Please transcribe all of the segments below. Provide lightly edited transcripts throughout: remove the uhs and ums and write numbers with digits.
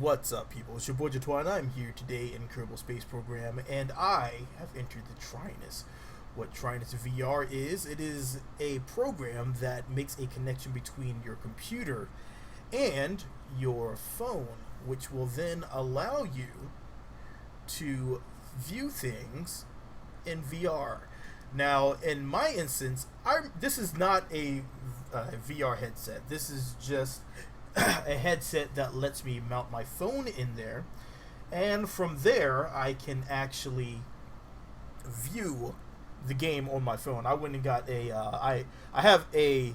What's up, people? It's your boy Jatwa, and I'm here today in Kerbal Space Program, and I have entered the Trinus. What Trinus VR is, it is a program that makes a connection between your computer and your phone, which will then allow you to view things in VR. Now, in my instance, this is not a VR headset. This is just a headset that lets me mount my phone in there, and from there I can actually view the game on my phone. I went and got a I have the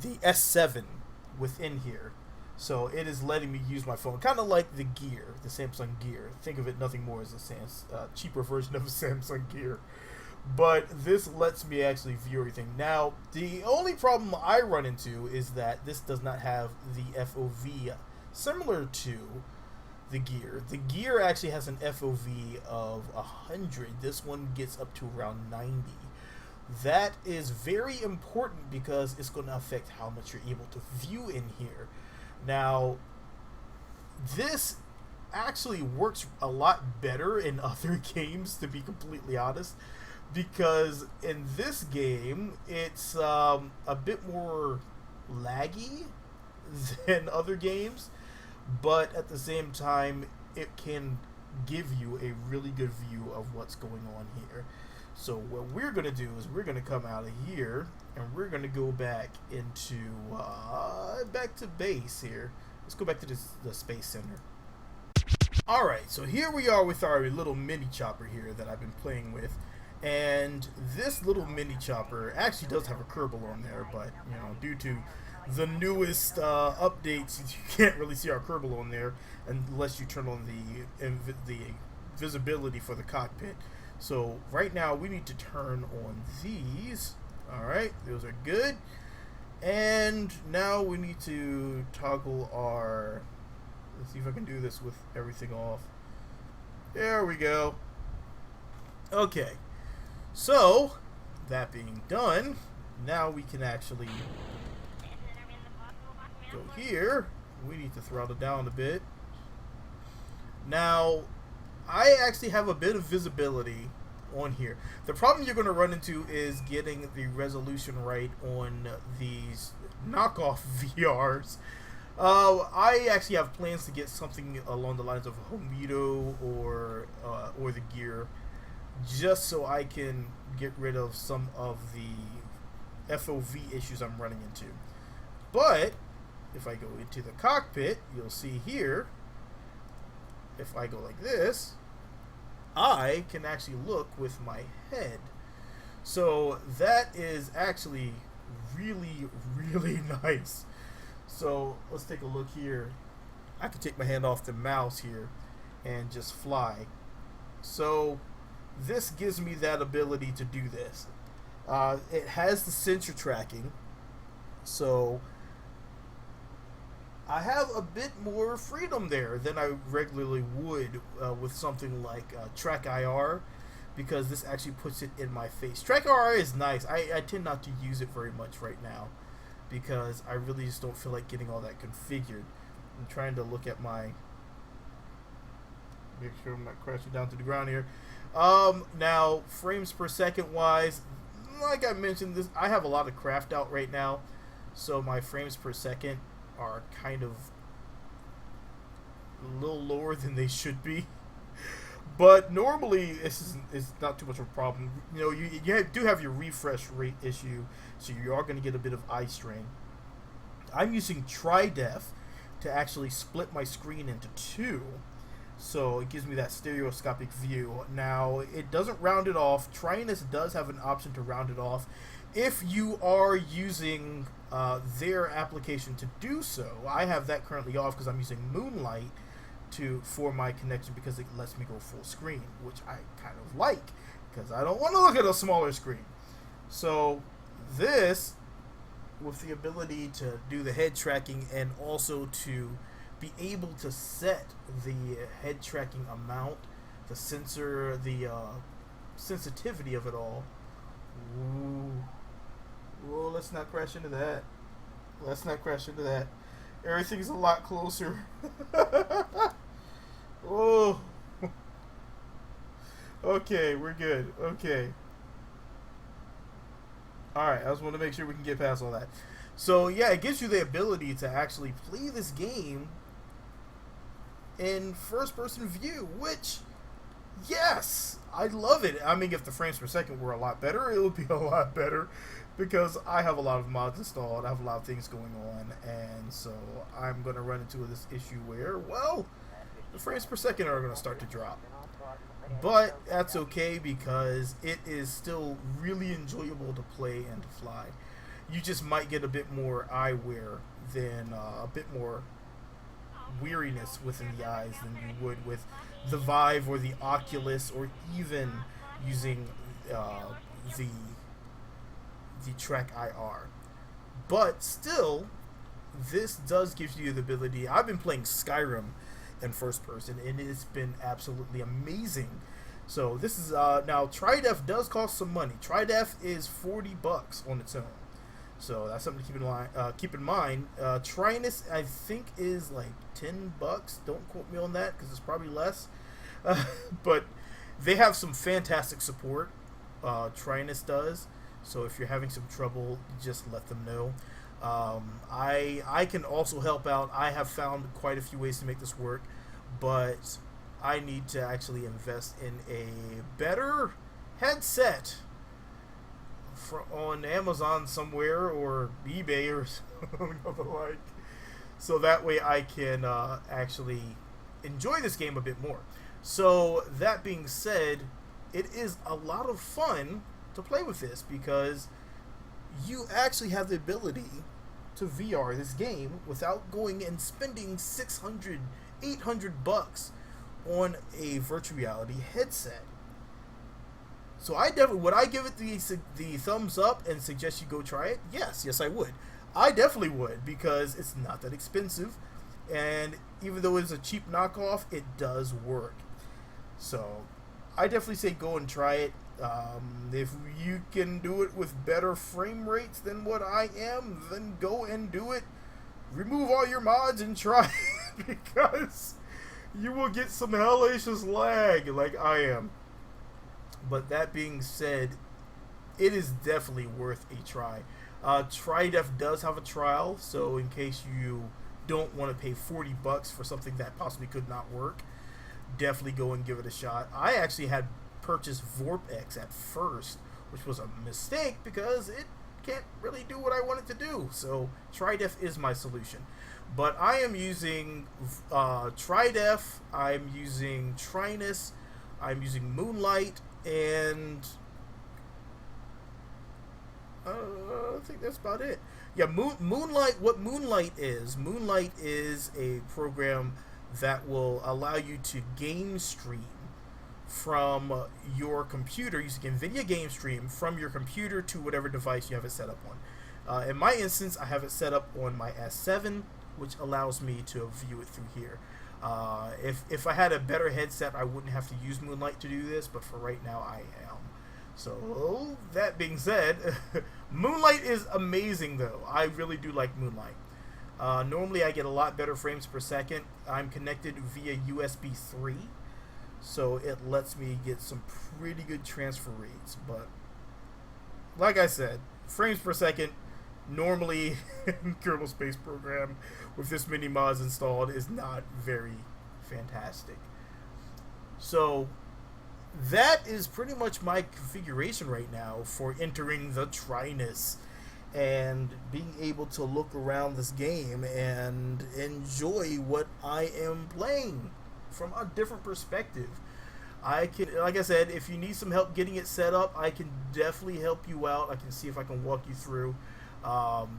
S7 within here, so it is letting me use my phone, kind of like the Gear, the Samsung Gear. Think of it nothing more as a cheaper version of a Samsung Gear. But this lets me actually view everything. Now, the only problem I run into is that this does not have the FOV similar to the Gear. The Gear actually has an FOV of 100. This one gets up to around 90. That is very important because it's going to affect how much you're able to view in here. Now, this actually works a lot better in other games, to be completely honest, because in this game it's a bit more laggy than other games, but at the same time it can give you a really good view of what's going on here. So what we're going to do is we're going to come out of here and we're going to go back into back to base here. Let's go back to the Space Center. Alright, so here we are with our little mini chopper here that I've been playing with. And this little mini chopper actually does have a Kerbal on there, but you know, due to the newest updates, you can't really see our Kerbal on there unless you turn on the visibility for the cockpit. So right now we need to turn on these. All right, those are good. And now we need to toggle our. Let's see if I can do this with everything off. There we go. Okay. So, that being done, now we can actually go here. We need to throttle down a bit. Now, I actually have a bit of visibility on here. The problem you're going to run into is getting the resolution right on these knockoff VRs. I actually have plans to get something along the lines of a Homedo or the Gear, just so I can get rid of some of the FOV issues I'm running into. But if I go into the cockpit, you'll see here, if I go like this, I can actually look with my head. So that is actually really, really nice. So let's take a look here. I can take my hand off the mouse here and just fly. So this gives me that ability to do this. It has the sensor tracking, so I have a bit more freedom there than I regularly would with something like Track IR, because this actually puts it in my face. Track IR is nice. I tend not to use it very much right now because I really just don't feel like getting all that configured. I'm trying to look at my, make sure I'm not crashing down to the ground here. Now, frames per second wise, like I mentioned, this I have a lot of craft out right now, so my frames per second are kind of a little lower than they should be. But normally, it's not too much of a problem. You know, you do have your refresh rate issue, so you are going to get a bit of eye strain. I'm using Tridef to actually split my screen into two, so it gives me that stereoscopic view. Now, it doesn't round it off. Trinus does have an option to round it off if you are using their application to do so. I have that currently off because I'm using Moonlight for my connection, because it lets me go full screen, which I kind of like because I don't want to look at a smaller screen. So this, with the ability to do the head tracking and also to be able to set the head tracking amount, the sensor, the sensitivity of it all. Ooh. Whoa, let's not crash into that. Let's not crash into that. Everything's a lot closer. Okay, we're good. Okay. Alright, I just want to make sure we can get past all that. So, yeah, it gives you the ability to actually play this game in first person view, which, yes, I love it. I mean, if the frames per second were a lot better, it would be a lot better because I have a lot of mods installed, I have a lot of things going on, and so I'm going to run into this issue where, well, the frames per second are going to start to drop. But that's okay because it is still really enjoyable to play and to fly. You just might get a bit more eye wear than a bit more weariness within the eyes than you would with the Vive or the Oculus or even using the Trek IR. But still, this does give you the ability. I've been playing Skyrim in first person, and it's been absolutely amazing. So this is now Tridef does cost some money. Tridef is $40 on its own, so that's something to keep in mind. Trinus I think is like $10. Don't quote me on that because it's probably less. But they have some fantastic support. Trinus does. So if you're having some trouble, just let them know. I can also help out. I have found quite a few ways to make this work, but I need to actually invest in a better headset on Amazon somewhere or eBay or something of the like, so that way I can actually enjoy this game a bit more. So that being said, it is a lot of fun to play with this because you actually have the ability to VR this game without going and spending $600, $800 on a virtual reality headset. So I definitely would I give it the thumbs up and suggest you go try it? Yes, I would. I definitely would because it's not that expensive, and even though it's a cheap knockoff, it does work. So I definitely say go and try it. If you can do it with better frame rates than what I am, then go and do it. Remove all your mods and try it because you will get some hellacious lag like I am. But that being said, it is definitely worth a try. Tridef does have a trial, so in case you don't want to pay $40 for something that possibly could not work, definitely go and give it a shot. I actually had purchased VorpX at first, which was a mistake because it can't really do what I want it to do. So Tridef is my solution. But I am using Tridef, I'm using Trinus, I'm using Moonlight, and I think that's about it. Yeah, Moonlight. What Moonlight is a program that will allow you to game stream from your computer using NVIDIA Game Stream from your computer to whatever device you have it set up on. In my instance, I have it set up on my S7, which allows me to view it through here. If I had a better headset, I wouldn't have to use Moonlight to do this, but for right now, I am. So, that being said, Moonlight is amazing, though. I really do like Moonlight. Normally, I get a lot better frames per second. I'm connected via USB 3, so it lets me get some pretty good transfer rates. But, like I said, frames per second, normally in Kerbal Space Program, with this many mods installed, is not very fantastic. So, that is pretty much my configuration right now for entering the Trinus and being able to look around this game and enjoy what I am playing from a different perspective. I can, like I said, if you need some help getting it set up, I can definitely help you out. I can see if I can walk you through.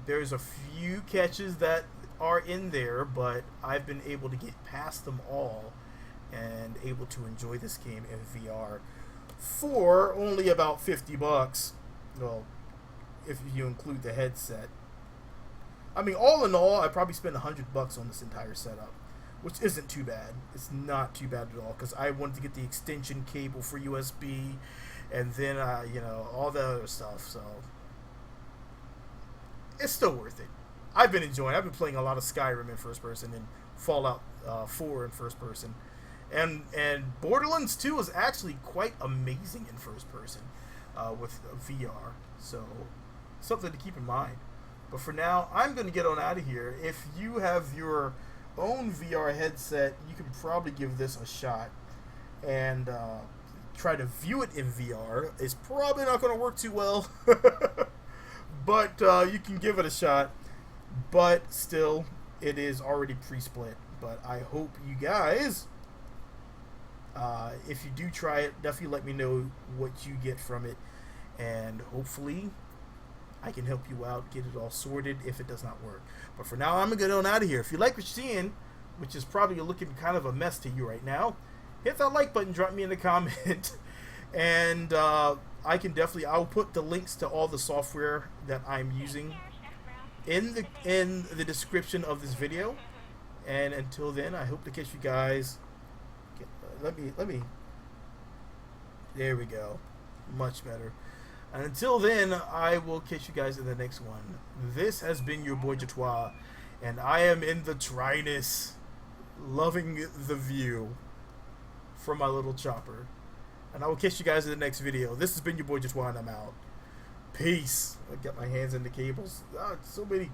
There's a few catches that are in there, but I've been able to get past them all and able to enjoy this game in VR for only about $50. Well, if you include the headset. I mean, all in all, I probably spent $100 on this entire setup, which isn't too bad. It's not too bad at all because I wanted to get the extension cable for USB, and then all the other stuff. So it's still worth it. I've been playing a lot of Skyrim in first person and Fallout 4 in first person, And Borderlands 2 is actually quite amazing in first person with VR. So something to keep in mind. But for now, I'm going to get on out of here. If you have your own VR headset, you can probably give this a shot and try to view it in VR. It's probably not going to work too well, but you can give it a shot. But still, it is already pre-split. But I hope you guys, if you do try it, definitely let me know what you get from it, and hopefully I can help you out, get it all sorted if it does not work. But for now, I'm going to get on out of here. If you like what you're seeing, which is probably looking kind of a mess to you right now, hit that like button, drop me in a comment, and I can definitely, I'll put the links to all the software that I'm using in the description of this video. And until then, I hope to catch you guys. Let me. There we go. Much better. And until then, I will catch you guys in the next one. This has been your boy Jatois, and I am in the Trinus, loving the view from my little chopper. And I will catch you guys in the next video. This has been your boy Jatois, and I'm out. Peace. I got my hands in the cables. So many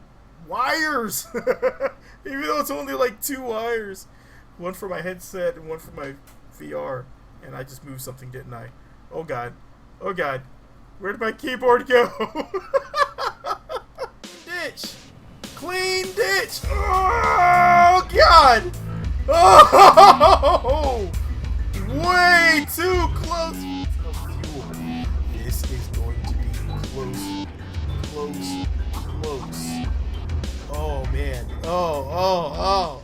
wires. Even though it's only like 2 wires. One for my headset and one for my VR. And I just moved something, didn't I? Oh God. Oh God. Where did my keyboard go? Ditch. Clean ditch. Oh God. Oh. Way too close. This is going to be close. Oh man. Oh.